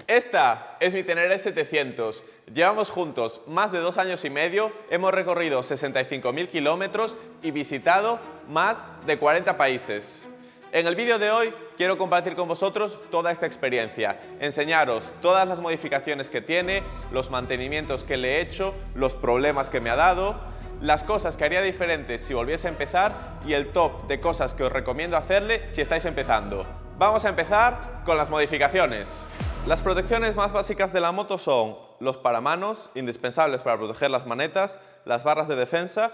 Esta es mi Teneré 700. Llevamos juntos más de 2 años y medio, hemos recorrido 65.000 kilómetros y visitado más de 40 países. En el vídeo de hoy quiero compartir con vosotros toda esta experiencia, enseñaros todas las modificaciones que tiene, los mantenimientos que le he hecho, los problemas que me ha dado, las cosas que haría diferentes si volviese a empezar y el top de cosas que os recomiendo hacerle si estáis empezando. Vamos a empezar con las modificaciones. Las protecciones más básicas de la moto son los paramanos, indispensables para proteger las manetas, las barras de defensa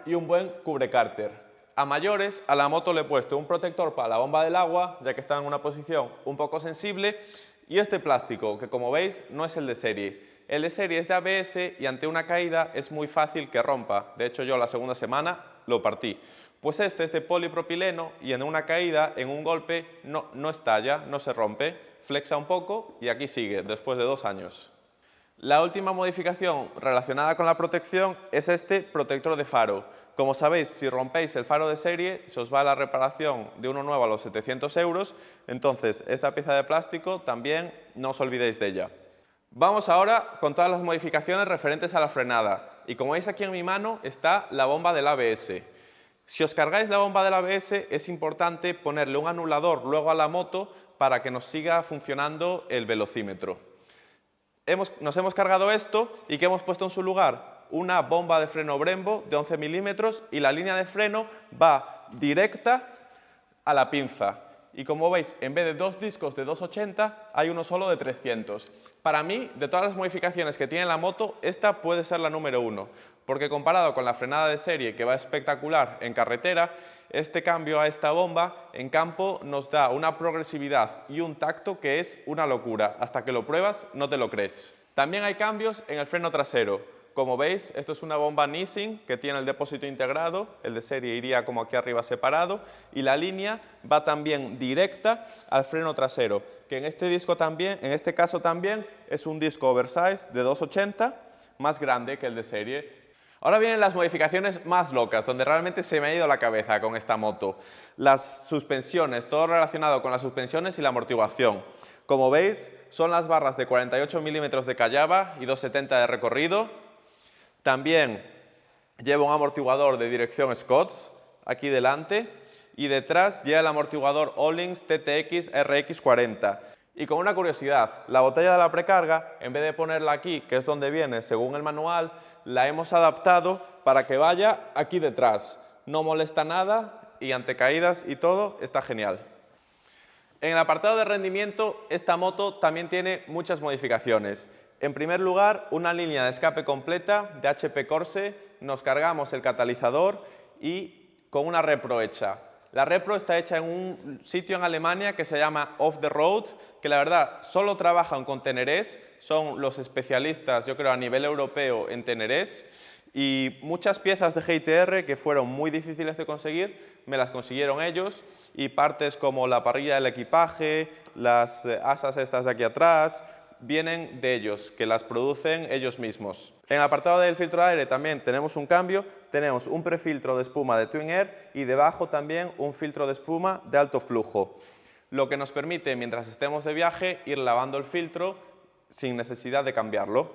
y un buen cubrecárter. A mayores, a la moto le he puesto un protector para la bomba del agua, ya que está en una posición un poco sensible, y este plástico, que como veis no es el de serie. El de serie es de ABS y ante una caída es muy fácil que rompa. De hecho, yo la segunda semana lo partí. Pues este es de polipropileno y en una caída, en un golpe, no estalla, no se rompe, flexa un poco y aquí sigue, después de 2 años. La última modificación relacionada con la protección es este protector de faro. Como sabéis, si rompéis el faro de serie, se os va la reparación de uno nuevo a los 700 euros, entonces esta pieza de plástico también no os olvidéis de ella. Vamos ahora con todas las modificaciones referentes a la frenada y como veis aquí en mi mano está la bomba del ABS. Si os cargáis la bomba del ABS es importante ponerle un anulador luego a la moto para que nos siga funcionando el velocímetro. Nos hemos cargado esto y ¿qué hemos puesto en su lugar? Una bomba de freno Brembo de 11 milímetros y la línea de freno va directa a la pinza. Y como veis, en vez de 2 discos de 280, hay uno solo de 300. Para mí, de todas las modificaciones que tiene la moto, esta puede ser la número 1, porque comparado con la frenada de serie, que va espectacular en carretera, este cambio a esta bomba en campo nos da una progresividad y un tacto que es una locura. Hasta que lo pruebas, no te lo crees. También hay cambios en el freno trasero. Como veis, esto es una bomba Nissin que tiene el depósito integrado, el de serie iría como aquí arriba separado y la línea va también directa al freno trasero, que en este caso también es un disco oversize de 280, más grande que el de serie. Ahora vienen las modificaciones más locas, donde realmente se me ha ido la cabeza con esta moto. Las suspensiones, todo relacionado con las suspensiones y la amortiguación. Como veis, son las barras de 48 milímetros de callaba y 270 de recorrido. También lleva un amortiguador de dirección Scotts aquí delante y detrás lleva el amortiguador Öhlins TTX RX40. Y con una curiosidad, la botella de la precarga, en vez de ponerla aquí, que es donde viene según el manual, la hemos adaptado para que vaya aquí detrás. No molesta nada y ante caídas y todo está genial. En el apartado de rendimiento, esta moto también tiene muchas modificaciones. En primer lugar, una línea de escape completa de HP Corse, nos cargamos el catalizador y con una repro hecha. La repro está hecha en un sitio en Alemania que se llama Off the Road, que la verdad solo trabajan con tenerés, son los especialistas, yo creo, a nivel europeo en tenerés, y muchas piezas de GTR que fueron muy difíciles de conseguir, me las consiguieron ellos, y partes como la parrilla del equipaje, las asas estas de aquí atrás, vienen de ellos, que las producen ellos mismos. En el apartado del filtro de aire también tenemos un cambio, tenemos un prefiltro de espuma de Twin Air y debajo también un filtro de espuma de alto flujo, lo que nos permite, mientras estemos de viaje, ir lavando el filtro sin necesidad de cambiarlo.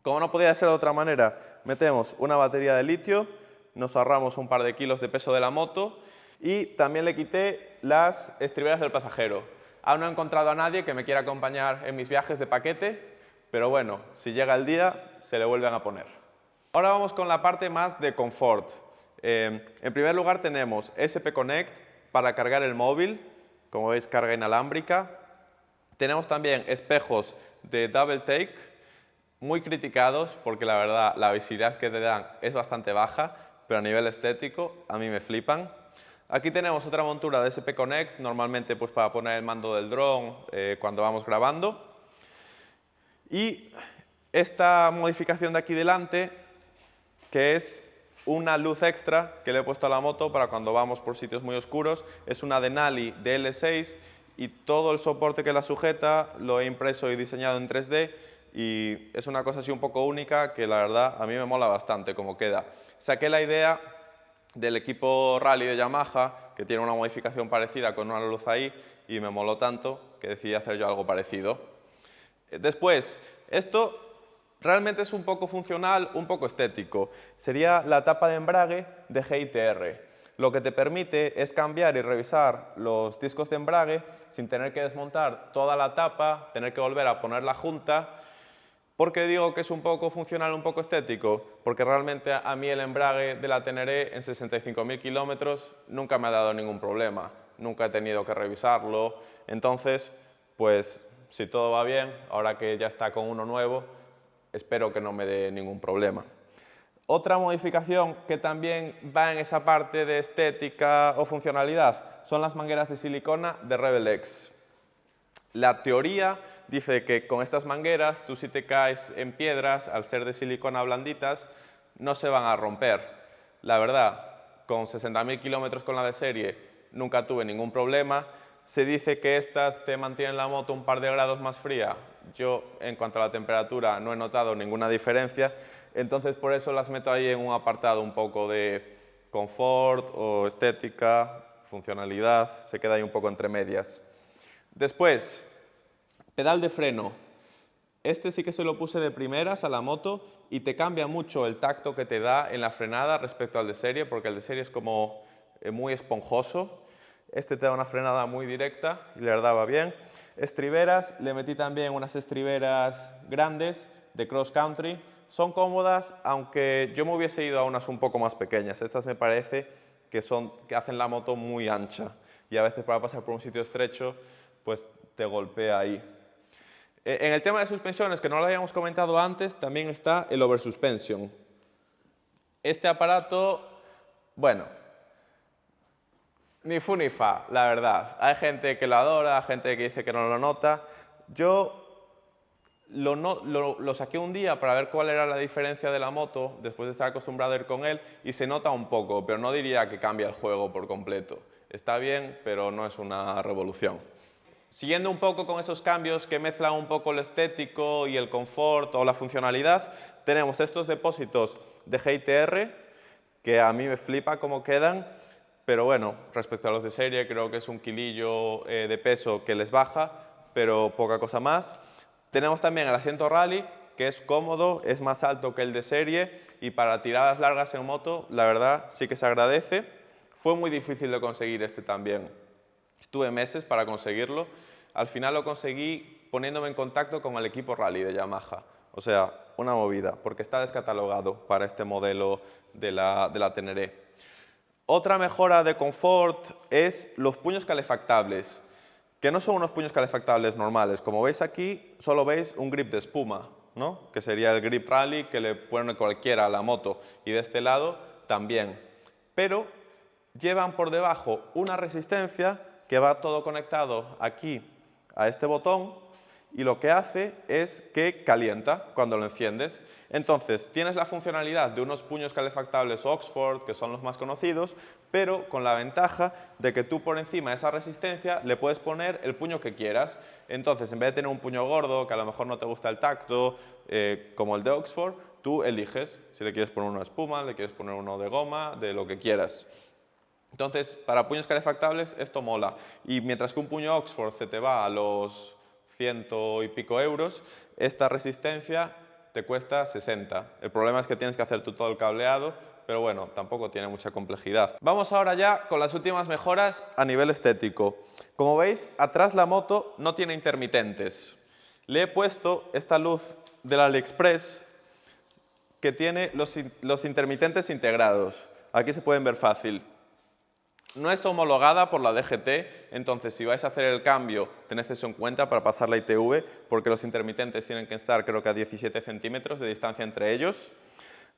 Como no podía ser de otra manera, metemos una batería de litio, nos ahorramos un par de kilos de peso de la moto y también le quité las estriberas del pasajero. Aún no he encontrado a nadie que me quiera acompañar en mis viajes de paquete, pero bueno, si llega el día, se le vuelven a poner. Ahora vamos con la parte más de confort. En primer lugar tenemos SP Connect para cargar el móvil, como veis carga inalámbrica. Tenemos también espejos de Double Take, muy criticados porque la verdad la visibilidad que te dan es bastante baja, pero a nivel estético a mí me flipan. Aquí tenemos otra montura de SP Connect, normalmente pues para poner el mando del dron cuando vamos grabando. Y esta modificación de aquí delante, que es una luz extra que le he puesto a la moto para cuando vamos por sitios muy oscuros, es una Denali DL6 y todo el soporte que la sujeta lo he impreso y diseñado en 3D y es una cosa así un poco única que la verdad a mí me mola bastante cómo queda. Saqué la idea del equipo Rally de Yamaha, que tiene una modificación parecida con una luz ahí, y me moló tanto que decidí hacer yo algo parecido. Después, esto realmente es un poco funcional, un poco estético. Sería la tapa de embrague de GITR. Lo que te permite es cambiar y revisar los discos de embrague sin tener que desmontar toda la tapa, tener que volver a poner la junta. ¿Por qué digo que es un poco funcional, un poco estético? Porque realmente a mí el embrague de la Teneré en 65.000 kilómetros nunca me ha dado ningún problema. Nunca he tenido que revisarlo. Entonces, pues si todo va bien, ahora que ya está con uno nuevo, espero que no me dé ningún problema. Otra modificación que también va en esa parte de estética o funcionalidad son las mangueras de silicona de Rebel X. La teoría dice que con estas mangueras, tú si te caes en piedras, al ser de silicona blanditas, no se van a romper. La verdad, con 60.000 kilómetros con la de serie, nunca tuve ningún problema. Se dice que estas te mantienen la moto un par de grados más fría. Yo, en cuanto a la temperatura, no he notado ninguna diferencia. Entonces, por eso las meto ahí en un apartado un poco de confort o estética, funcionalidad. Se queda ahí un poco entre medias. Después, pedal de freno. Este sí que se lo puse de primeras a la moto y te cambia mucho el tacto que te da en la frenada respecto al de serie, porque el de serie es como muy esponjoso. Este te da una frenada muy directa y le daba bien. Estriberas, le metí también unas estriberas grandes de cross country. Son cómodas, aunque yo me hubiese ido a unas un poco más pequeñas. Estas me parece que hacen la moto muy ancha y a veces para pasar por un sitio estrecho pues te golpea ahí. En el tema de suspensiones, que no lo habíamos comentado antes, también está el oversuspension. Este aparato, bueno, ni fu ni fa, la verdad. Hay gente que lo adora, hay gente que dice que no lo nota. Yo lo saqué un día para ver cuál era la diferencia de la moto después de estar acostumbrado a ir con él y se nota un poco, pero no diría que cambia el juego por completo. Está bien, pero no es una revolución. Siguiendo un poco con esos cambios que mezclan un poco lo estético y el confort o la funcionalidad, tenemos estos depósitos de GITR, que a mí me flipa cómo quedan, pero bueno, respecto a los de serie creo que es un kilillo de peso que les baja, pero poca cosa más. Tenemos también el asiento rally, que es cómodo, es más alto que el de serie y para tiradas largas en moto, la verdad, sí que se agradece. Fue muy difícil de conseguir este también. Estuve meses para conseguirlo. Al final lo conseguí poniéndome en contacto con el equipo rally de Yamaha. O sea, una movida, porque está descatalogado para este modelo de la Teneré. Otra mejora de confort es los puños calefactables, que no son unos puños calefactables normales. Como veis aquí, solo veis un grip de espuma, ¿no? Que sería el grip rally que le pone cualquiera a la moto. Y de este lado también. Pero llevan por debajo una resistencia que va todo conectado aquí a este botón y lo que hace es que calienta cuando lo enciendes. Entonces, tienes la funcionalidad de unos puños calefactables Oxford, que son los más conocidos, pero con la ventaja de que tú por encima de esa resistencia le puedes poner el puño que quieras. Entonces, en vez de tener un puño gordo, que a lo mejor no te gusta el tacto, como el de Oxford, tú eliges si le quieres poner una espuma, le quieres poner uno de goma, de lo que quieras. Entonces, para puños calefactables esto mola. Y mientras que un puño Oxford se te va a los 100 y pico euros, esta resistencia te cuesta 60. El problema es que tienes que hacer tú todo el cableado, pero bueno, tampoco tiene mucha complejidad. Vamos ahora ya con las últimas mejoras a nivel estético. Como veis, atrás la moto no tiene intermitentes. Le he puesto esta luz del AliExpress que tiene los intermitentes integrados. Aquí se pueden ver fácil. No es homologada por la DGT, entonces si vais a hacer el cambio tened eso en cuenta para pasar la ITV, porque los intermitentes tienen que estar creo que a 17 centímetros de distancia entre ellos.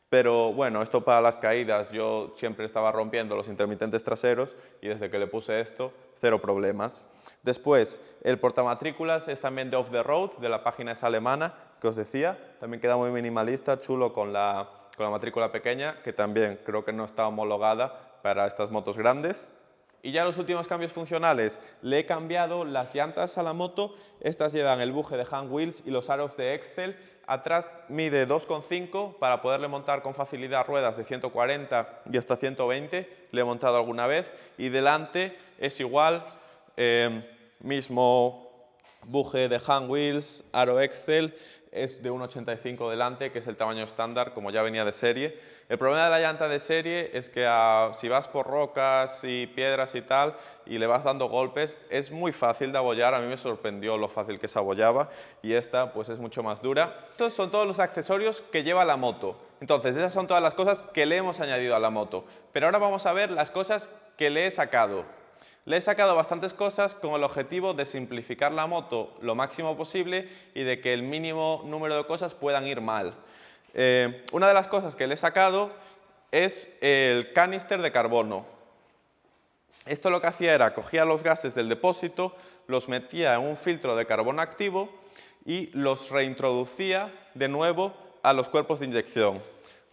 Pero bueno, esto para las caídas, yo siempre estaba rompiendo los intermitentes traseros y desde que le puse esto, cero problemas. Después, el portamatrículas es también de Off the Road, de la página esa alemana que os decía. También queda muy minimalista, chulo con la matrícula pequeña, que también creo que no está homologada para estas motos grandes. Y ya los últimos cambios funcionales, le he cambiado las llantas a la moto. Estas llevan el buje de hand wheels y los aros de Excel. Atrás mide 2,5 para poderle montar con facilidad ruedas de 140 y hasta 120. Le he montado alguna vez. Y delante es igual, mismo Buje de hand wheels, aro Excel, es de 1,85 delante, que es el tamaño estándar, como ya venía de serie. El problema de la llanta de serie es que si vas por rocas y piedras y tal, y le vas dando golpes, es muy fácil de abollar. A mí me sorprendió lo fácil que se abollaba, y esta pues es mucho más dura. Estos son todos los accesorios que lleva la moto. Entonces, esas son todas las cosas que le hemos añadido a la moto. Pero ahora vamos a ver las cosas que le he sacado. Le he sacado bastantes cosas con el objetivo de simplificar la moto lo máximo posible y de que el mínimo número de cosas puedan ir mal. Una de las cosas que le he sacado es el canister de carbono. Esto lo que hacía era cogía los gases del depósito, los metía en un filtro de carbono activo y los reintroducía de nuevo a los cuerpos de inyección.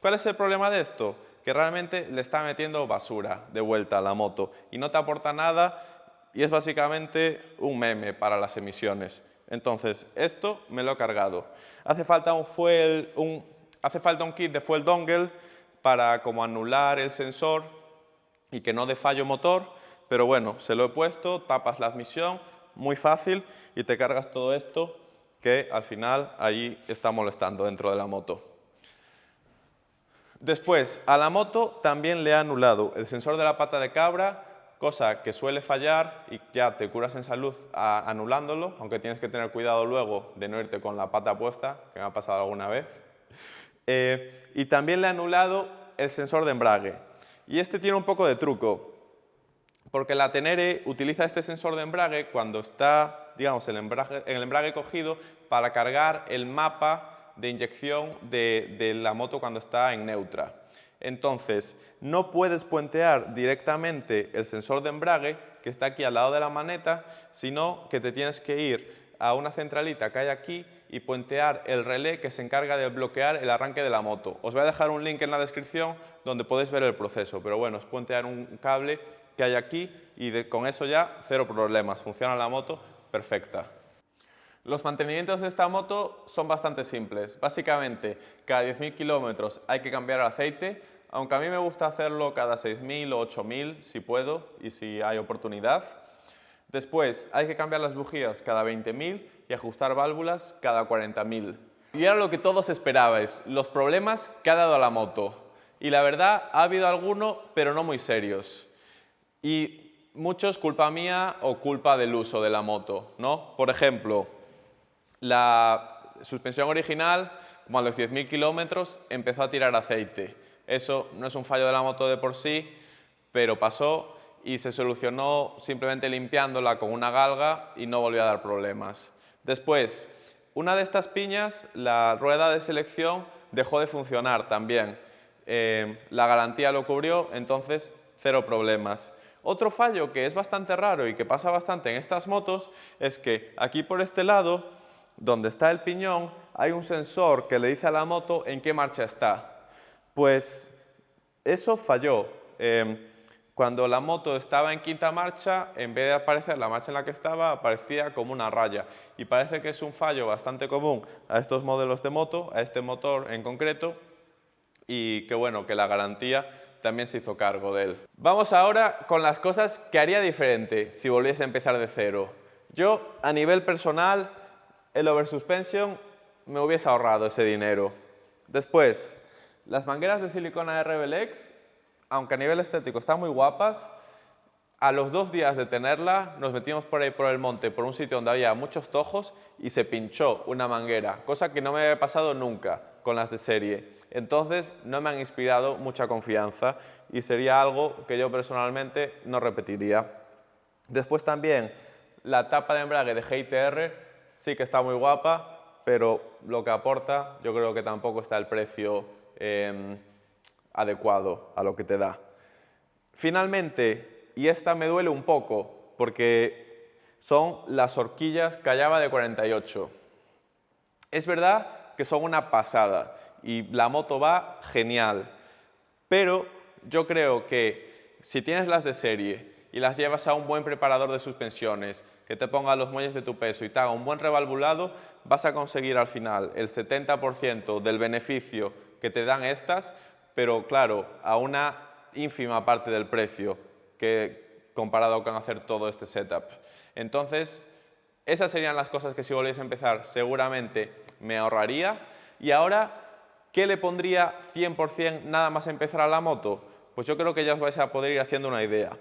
¿Cuál es el problema de esto? Que realmente le está metiendo basura de vuelta a la moto y no te aporta nada y es básicamente un meme para las emisiones. Entonces, esto me lo he cargado. Hace falta un kit de fuel dongle para como anular el sensor y que no dé fallo motor, pero bueno, se lo he puesto, tapas la admisión, muy fácil, y te cargas todo esto que al final ahí está molestando dentro de la moto. Después, a la moto también le he anulado el sensor de la pata de cabra, cosa que suele fallar y ya te curas en salud anulándolo, aunque tienes que tener cuidado luego de no irte con la pata puesta, que me ha pasado alguna vez. Y también le he anulado el sensor de embrague. Y este tiene un poco de truco, porque la Tenere utiliza este sensor de embrague cuando está, digamos, el embrague cogido para cargar el mapa de inyección de la moto cuando está en neutra. Entonces, no puedes puentear directamente el sensor de embrague, que está aquí al lado de la maneta, sino que te tienes que ir a una centralita que hay aquí y puentear el relé que se encarga de bloquear el arranque de la moto. Os voy a dejar un link en la descripción donde podéis ver el proceso, pero bueno, es puentear un cable que hay aquí y con eso ya cero problemas, funciona la moto perfecta. Los mantenimientos de esta moto son bastante simples. Básicamente, cada 10.000 kilómetros hay que cambiar el aceite, aunque a mí me gusta hacerlo cada 6.000 o 8.000 si puedo y si hay oportunidad. Después, hay que cambiar las bujías cada 20.000 y ajustar válvulas cada 40.000. Y era lo que todos esperabais, los problemas que ha dado a la moto. Y la verdad, ha habido alguno, pero no muy serios. Y muchos culpa mía o culpa del uso de la moto, ¿no? Por ejemplo, la suspensión original, como a los 10.000 kilómetros, empezó a tirar aceite. Eso no es un fallo de la moto de por sí, pero pasó y se solucionó simplemente limpiándola con una galga y no volvió a dar problemas. Después, una de estas piñas, la rueda de selección, dejó de funcionar también. La garantía lo cubrió, entonces cero problemas. Otro fallo que es bastante raro y que pasa bastante en estas motos es que aquí por este lado, donde está el piñón, hay un sensor que le dice a la moto en qué marcha está. Pues eso falló. Cuando la moto estaba en quinta marcha, en vez de aparecer la marcha en la que estaba, aparecía como una raya. Y parece que es un fallo bastante común a estos modelos de moto, a este motor en concreto, y que bueno, que la garantía también se hizo cargo de él. Vamos ahora con las cosas que haría diferente si volviese a empezar de cero. Yo, a nivel personal, el oversuspension me hubiese ahorrado ese dinero. Después, las mangueras de silicona RBLX, aunque a nivel estético están muy guapas, a los 2 días de tenerla nos metimos por ahí por el monte, por un sitio donde había muchos tojos y se pinchó una manguera, cosa que no me había pasado nunca con las de serie. Entonces no me han inspirado mucha confianza y sería algo que yo personalmente no repetiría. Después también la tapa de embrague de GTR sí que está muy guapa, pero lo que aporta yo creo que tampoco está el precio adecuado a lo que te da. Finalmente, y esta me duele un poco porque son las horquillas Callaba de 48. Es verdad que son una pasada y la moto va genial, pero yo creo que si tienes las de serie y las llevas a un buen preparador de suspensiones que te ponga los muelles de tu peso y te haga un buen revalvulado, vas a conseguir al final el 70% del beneficio que te dan estas, pero claro, a una ínfima parte del precio que comparado con hacer todo este setup. Entonces, Esas serían las cosas que si volviese a empezar seguramente me ahorraría. Y ahora, ¿qué le pondría 100% nada más empezar a la moto? Pues yo creo que ya os vais a poder ir haciendo una idea.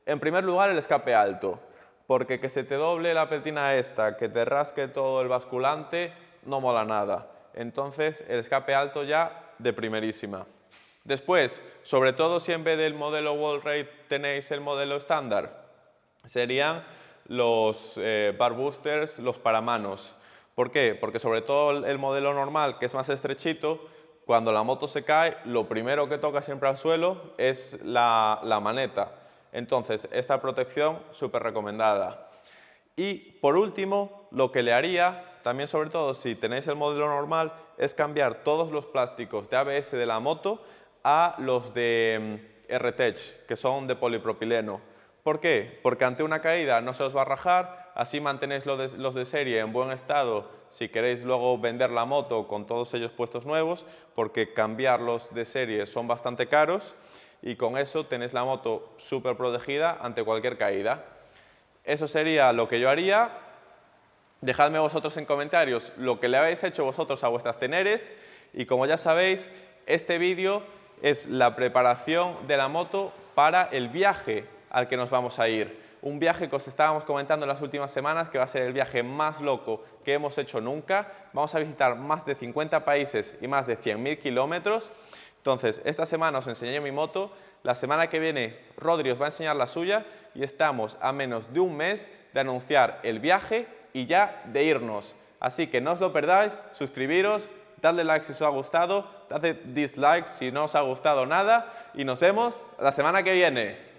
En primer lugar, el escape alto, porque que se te doble la petina esta, que te rasque todo el basculante, no mola nada. Entonces, el escape alto ya de primerísima. Después, sobre todo si en vez del modelo Wall Rate tenéis el modelo estándar, serían los bar boosters, los paramanos. ¿Por qué? Porque sobre todo el modelo normal, que es más estrechito, cuando la moto se cae, lo primero que toca siempre al suelo es la maneta. Entonces, esta protección súper recomendada. Y por último, lo que le haría, también sobre todo si tenéis el modelo normal, es cambiar todos los plásticos de ABS de la moto a los de R-Tech, que son de polipropileno. ¿Por qué? Porque ante una caída no se os va a rajar, así mantenéis los de serie en buen estado si queréis luego vender la moto con todos ellos puestos nuevos, porque cambiarlos de serie son bastante caros y con eso tenéis la moto súper protegida ante cualquier caída. Eso sería lo que yo haría. Dejadme vosotros en comentarios lo que le habéis hecho vosotros a vuestras teneres y como ya sabéis, este vídeo es la preparación de la moto para el viaje al que nos vamos a ir. Un viaje que os estábamos comentando en las últimas semanas que va a ser el viaje más loco que hemos hecho nunca. Vamos a visitar más de 50 países y más de 100.000 kilómetros. Entonces, esta semana os enseñé mi moto, la semana que viene Rodri os va a enseñar la suya y estamos a menos de un mes de anunciar el viaje y ya de irnos. Así que no os lo perdáis, suscribiros, dadle like si os ha gustado, dadle dislike si no os ha gustado nada y nos vemos la semana que viene.